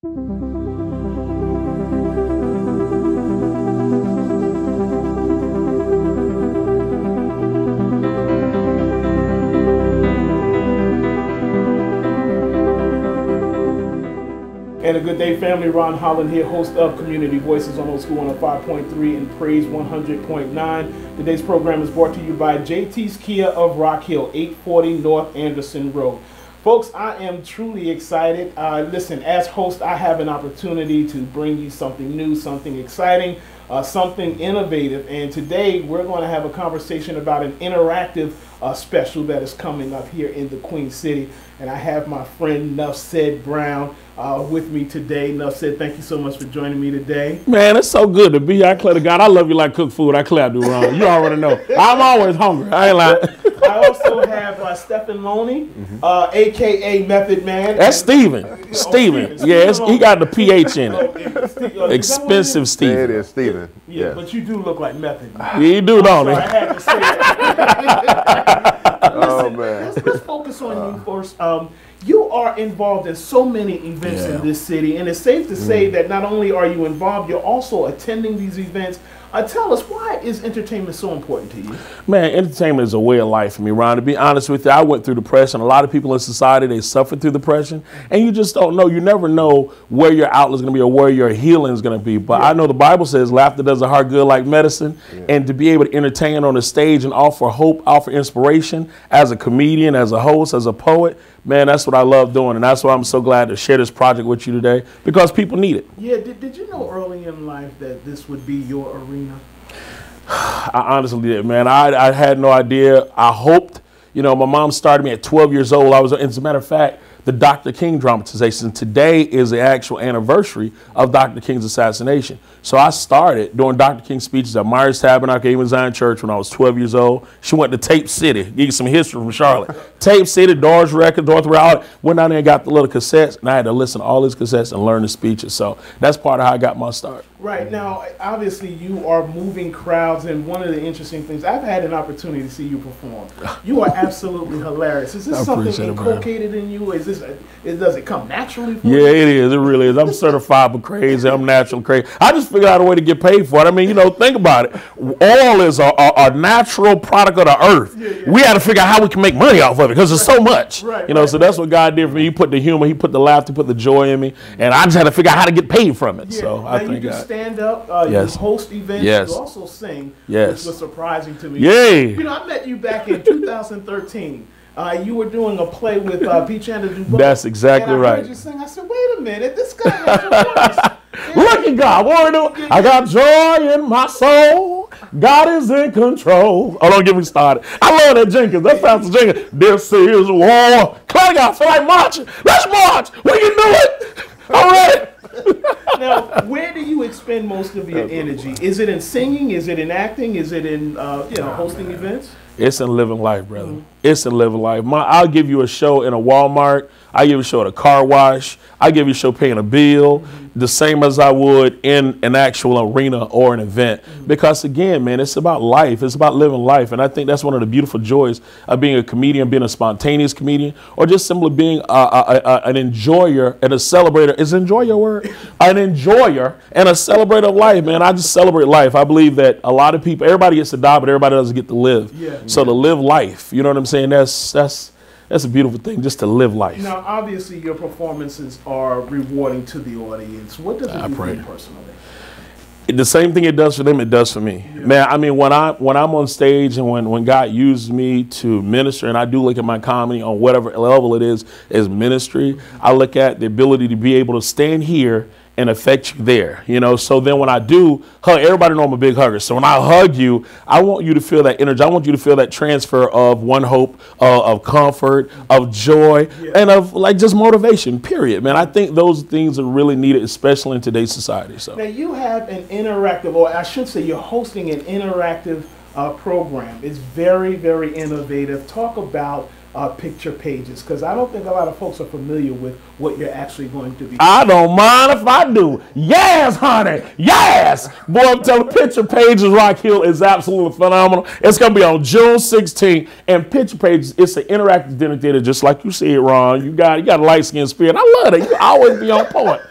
And a good day, family. Ron Holland here, host of Community Voices on Old School 105.3 and Praise 100.9. Today's program is brought to you by JT's Kia of Rock Hill, 840 North Anderson Road. Folks, I am truly excited. Listen, as host, I have an opportunity to bring you something new, something exciting, something innovative. And today we're going to have a conversation about an interactive special that is coming up here in the Queen City. And I have my friend Nuff Ced Brown with me today. Nuff Ced, thank you so much for joining me today. Man, it's so good to be here. I declare to God, I love you like cook food. I declare I do, Ron. You already know. I'm always hungry. I ain't lying. I also have Stephen Loney, a.k.a. Method Man. That's Steven. Steven. Yeah, he got the PH in it. Expensive Steven. There it is, Steven. Yeah, Yes. but you do look like Method Man. Yeah, you do, don't I he? had to say that. Oh, man. Let's focus on you first. You are involved in so many events in this city, and it's safe to say that not only are you involved, you're also attending these events. Tell us, why is entertainment so important to you? Man, entertainment is a way of life for me, Ron. To be honest with you, I went through depression. A lot of people in society, they suffered through depression, and you just don't know. You never know where your outlet is going to be or where your healing is going to be. But I know the Bible says laughter does a heart good like medicine, and to be able to entertain on the stage and offer hope, offer inspiration as a comedian, as a host, as a poet, man, that's what I love doing, and that's why I'm so glad to share this project with you today, because people need it. Yeah, did you know early in life that this would be your arena? I honestly did, man. I had no idea. I hoped. You know, my mom started me at 12 years old. As a matter of fact, the Dr. King dramatization. Today is the actual anniversary of Dr. King's assassination. So I started doing Dr. King speeches at Myers Tabernacle Even Zion Church when I was 12 years old. She went to Tape City, give you some history from Charlotte. Tape City, Doors Records, North Route. Went down there and got the little cassettes, and I had to listen to all these cassettes and learn the speeches. So that's part of how I got my start. Right. Now, obviously, you are moving crowds, and one of the interesting things, I've had an opportunity to see you perform. You are absolutely hilarious. Is this something inculcated in you? Does it come naturally for you? Yeah, it is. It really is. I'm certified for crazy. I'm natural crazy. I just figured out a way to get paid for it. I mean, you know, think about it. Oil is a natural product of the earth. We had to figure out how we can make money off of it because there's so much. You know, so that's what God did for me. He put the humor, he put the laughter, he put the joy in me, and I just had to figure out how to get paid from it. So I think God. Stand up, you host events, you also sing, which was surprising to me. You know, I met you back in 2013. You were doing a play with P. Chandler Dubois. That's exactly right. I heard you sing. I said, wait a minute, this guy has your voice. Look at God. What are we doing? I got joy in my soul. God is in control. Oh, don't get me started. I love that Jenkins. That Pastor Jenkins. This is war. Come on, I feel like marching. Let's march. We can do it. All right. Now, where do you expend most of your energy? Is it in singing? Is it in acting? Is it in hosting events? It's in living life, brother. It's in living life. I'll give you a show in a Walmart. I give you a show at a car wash. I give you a show paying a bill, the same as I would in an actual arena or an event. Because again, man, it's about life. It's about living life. And I think that's one of the beautiful joys of being a comedian, being a spontaneous comedian, or just simply being an enjoyer and a celebrator. Is enjoy your word? An enjoyer and a celebrator of life, man. I just celebrate life. I believe that a lot of people, everybody gets to die, but everybody doesn't get to live. So to live life, you know what I'm saying? That's a beautiful thing, just to live life. Now, obviously, your performances are rewarding to the audience. What does it do for you personally? The same thing it does for them, it does for me. Man, I mean, when I'm on stage and when God uses me to minister, and I do look at my comedy on whatever level it is as ministry, I look at the ability to be able to stand here and affect you there, you know. So then when I do hug, everybody know I'm a big hugger. So when I hug you, I want you to feel that energy. I want you to feel that transfer of one hope, of comfort, of joy, and of like just motivation, period, man. I think those things are really needed, especially in today's society. So now you have an interactive, or I should say you're hosting an interactive program. It's very, very innovative. Talk about picture pages, because I don't think a lot of folks are familiar with what you're actually going to be. I don't mind if I do. Yes, honey. Yes. Boy, I'm telling you, Picture Pages Rock Hill is absolutely phenomenal. It's going to be on June 16th. And Picture Pages, it's an interactive dinner theater, just like you see it, Ron. You got a light-skinned spirit. I love it. You always be on point.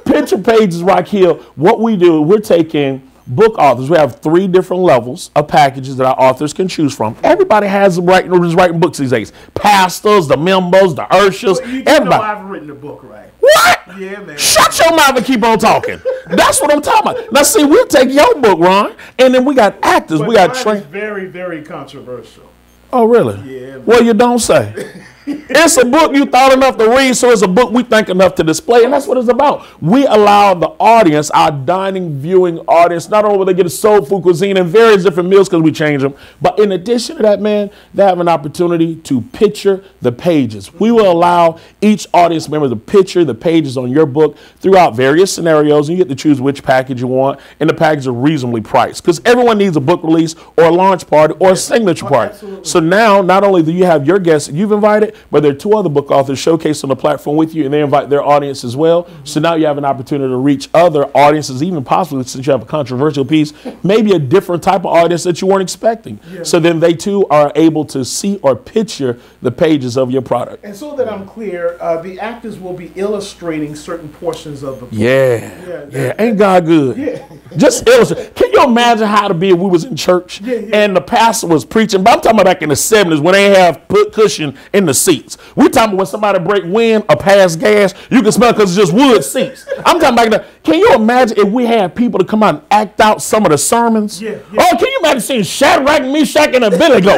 Picture pages right here. What we do, we're taking book authors. We have 3 different levels of packages that our authors can choose from. Everybody has writing books these days. Pastors, the members, the ushers, well, you everybody. know I've written a book, right? What? Yeah, man. Shut your mouth and keep on talking. That's what I'm talking about. Now, see, we'll take your book, Ron, and then we got actors. But we got mine is very, very controversial. Oh, really? Yeah. Man. Well, you don't say. It's a book you thought enough to read, so it's a book we think enough to display, and that's what it's about. We allow the audience, our dining, viewing audience, not only will they get a soul food cuisine and various different meals because we change them, but in addition to that, man, they have an opportunity to picture the pages. We will allow each audience member to picture the pages on your book throughout various scenarios, and you get to choose which package you want, and the packages are reasonably priced because everyone needs a book release or a launch party or a signature party. Absolutely. So now, not only do you have your guests you've invited, but there are 2 other book authors showcased on the platform with you, and they invite their audience as well. So now you have an opportunity to reach other audiences, even possibly, since you have a controversial piece, maybe a different type of audience that you weren't expecting. Yeah. So then they too are able to see or picture the pages of your product. And so that I'm clear, the actors will be illustrating certain portions of the book. Yeah. Ain't God good? Yeah. Just illustrate. Can you imagine how it'd be if we was in church and the pastor was preaching? But I'm talking about back in the 70s when they have put cushion in the seats. We're talking about when somebody break wind or pass gas, you can smell because it's just wood seats. I'm talking about that. Can you imagine if we had people to come out and act out some of the sermons? Yeah. Oh, can you imagine seeing Shadrach, Meshach, and Abednego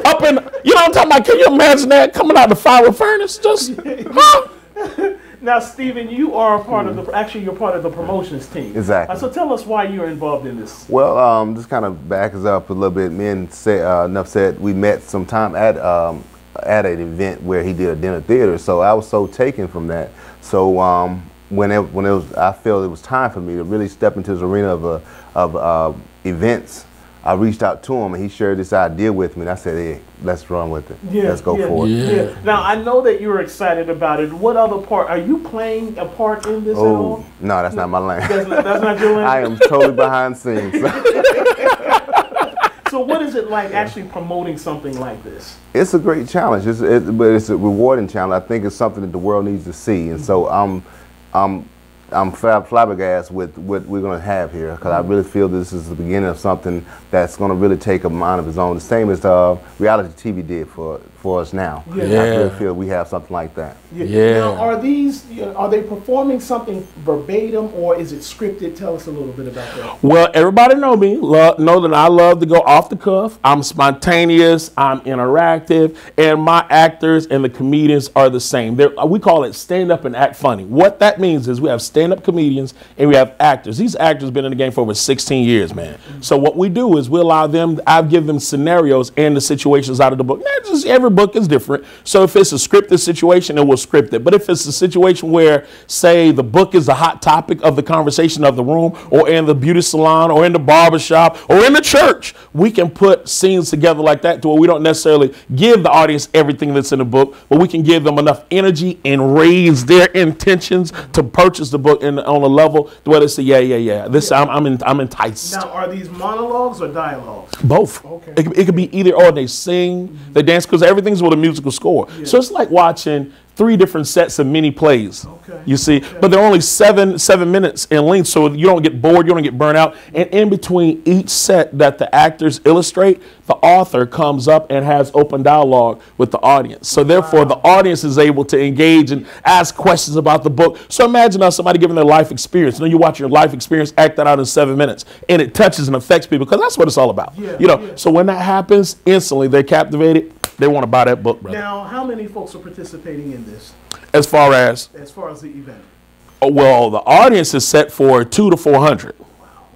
up in, you know what I'm talking about? Can you imagine that coming out the fire furnace? Just, huh? Now, Stephen, you are a part of the, actually you're part of the promotions team. Exactly. So tell us why you're involved in this. Well, just kind of back us up a little bit. Me and Nuff Ced, we met sometime at an event where he did a dinner theater. So I was so taken from that. So when it was, I felt it was time for me to really step into this arena of events. I reached out to him and he shared this idea with me, and I said, "Hey, let's run with it. Let's go for it." Yeah. Now I know that you're excited about it. What other part are you playing a part in this at all? No, that's not my lane. That's not your lane. I am totally behind scenes. So what is it like actually promoting something like this? It's a great challenge, but it's a rewarding challenge. I think it's something that the world needs to see, and so I'm flabbergasted with what we're going to have here, because I really feel this is the beginning of something that's going to really take a mind of its own, the same as reality TV did for us now. I really feel we have something like that. Now, are they performing something verbatim, or is it scripted? Tell us a little bit about that. Well, everybody know me, know that I love to go off the cuff. I'm spontaneous, I'm interactive, and my actors and the comedians are the same. We call it stand up and act funny. What that means is we have stand-up comedians and we have actors. These actors have been in the game for over 16 years, man. So what we do is we allow them, I give them scenarios and the situations out of the book. Not just every book is different. So if it's a scripted situation, it will script it. But if it's a situation where, say, the book is the hot topic of the conversation of the room, or in the beauty salon, or in the barbershop, or in the church, we can put scenes together like that to where we don't necessarily give the audience everything that's in the book, but we can give them enough energy and raise their intentions to purchase the book on a level where they say, this I'm enticed. Now, are these monologues or dialogues? Both. Okay. It could be either or. They sing, they dance, because everything's with a musical score. So it's like watching 3 different sets of mini plays. You see, but they're only seven minutes in length, so you don't get bored, you don't get burnt out. And in between each set that the actors illustrate, the author comes up and has open dialogue with the audience. So therefore, the audience is able to engage and ask questions about the book. So imagine somebody giving their life experience. You watch your life experience act that out in 7 minutes, and it touches and affects people, because that's what it's all about. So when that happens, instantly they're captivated. They want to buy that book, brother. Now, how many folks are participating in this? As far as the event? Oh, well, the audience is set for 200 to 400.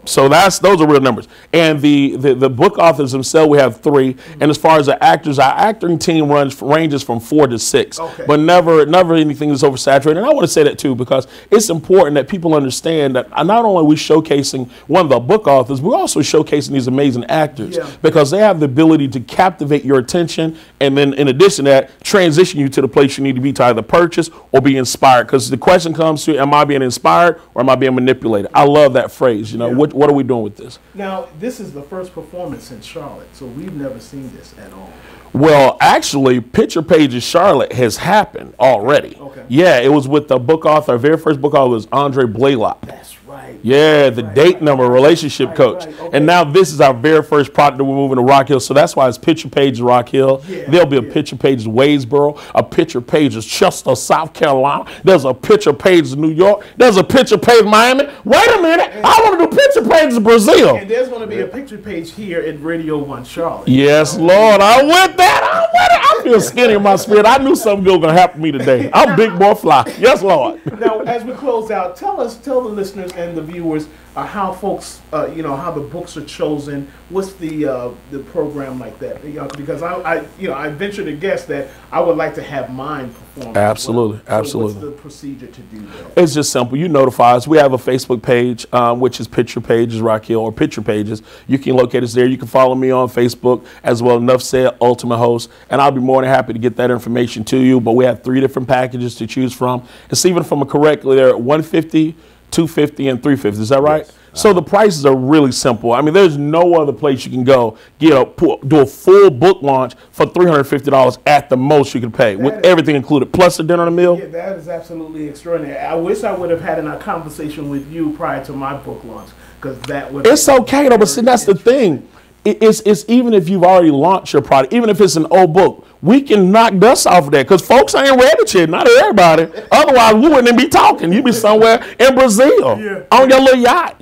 So those are real numbers. And the book authors themselves, we have 3. And as far as the actors, our acting team ranges from 4 to 6. But never anything that's oversaturated. And I want to say that too, because it's important that people understand that not only are we showcasing one of the book authors, we're also showcasing these amazing actors, because they have the ability to captivate your attention, and then in addition to that, transition you to the place you need to be to either purchase or be inspired. Because the question comes to, am I being inspired or am I being manipulated? I love that phrase. what are we doing with this? Now, this is the first performance in Charlotte, so we've never seen this at all. Well, actually, Picture Pages Charlotte has happened already. Okay. Yeah, it was with the book author. Our very first book author was Andre Blaylock. That's right. Yeah, the date number, relationship coach. Right, okay. And now this is our very first project that we're moving to Rock Hill. So that's why it's Picture Pages Rock Hill. Yeah, There'll be a Picture Pages Waysboro, a Picture Pages Chester, South Carolina. There's a Picture Pages New York. There's a Picture Page Miami. Wait a minute. I want to do Picture Pages Brazil. And there's going to be a picture page here at Radio 1 Charlotte. Yes, Lord. I'm with that. I'm with it. I feel skinny in my spirit. I knew something good was going to happen to me today. I'm big boy fly. Yes, Lord. Now, as we close out, tell the listeners and the viewers how folks, how the books are chosen. What's the program like that? Because I venture to guess that I would like to have mine performed. Absolutely, well. So absolutely. what's the procedure to do that? It's just simple. You notify us. We have a Facebook page, which is Picture Pages Rock Hill or Picture Pages. You can locate us there. You can follow me on Facebook as well, Nuff Ced, Ultimate Host, and I'll be more than happy to get that information to you. But we have 3 different packages to choose from. It's even from a correctly there at $150, $250, and $350. Is that right? Yes. So the prices are really simple. I mean, there's no other place you can go do a full book launch for $350 at the most you can pay, with everything included, plus the dinner and a meal. Yeah, that is absolutely extraordinary. I wish I would have had a conversation with you prior to my book launch, because that would. It's okay though, but see, that's the thing. It's even if you've already launched your product, even if it's an old book, we can knock dust off of that because folks ain't read it yet. Not everybody. Otherwise, we wouldn't even be talking. You'd be somewhere in Brazil on your little yacht,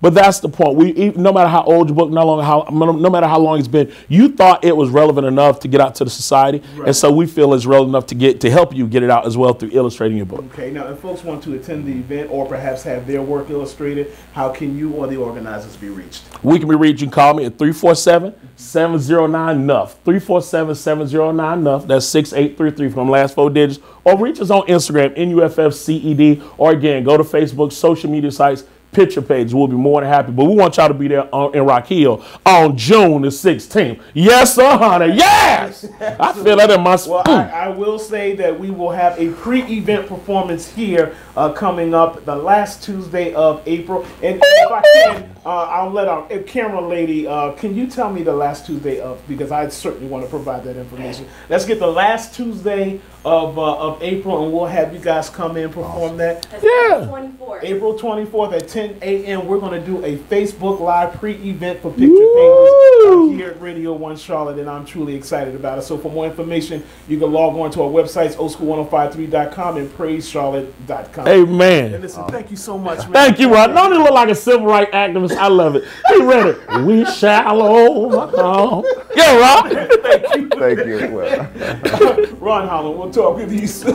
But that's the point. No matter how old your book, no matter how long it's been, you thought it was relevant enough to get out to the society, and so we feel it's relevant enough to help you get it out as well through illustrating your book. Okay. Now, if folks want to attend the event or perhaps have their work illustrated, how can you or the organizers be reached? We can be reached. You can call me at 347-709-NUFF. 347-709-NUFF. That's 6833 from the last 4 digits. Or reach us on Instagram, NUFFCED. Or again, go to Facebook, social media sites, Picture Page. We'll be more than happy. But we want y'all to be there in Rock Hill on June the 16th. Yes, sir, honey. Yes! I feel that in my spirit. Well, I will say that we will have a pre-event performance here coming up the last Tuesday of April. And if I can, I'll let our camera lady, can you tell me the last Tuesday of, because I certainly want to provide that information. Let's get the last Tuesday of April, and we'll have you guys come in and perform that. Yeah. April 24th at 10 a.m. We're going to do a Facebook Live pre-event for Picture Pages here at Radio 1 Charlotte, and I'm truly excited about it. So for more information, you can log on to our websites, oldschool1053.com and praisecharlotte.com. Amen. And listen, thank you so much, man. Thank you, Ron. Don't you look like a civil rights activist? I love it. He read it. We shall overcome. Yeah, Ron. Thank you. Thank you. Well. Ron Holland, we'll talk with you soon.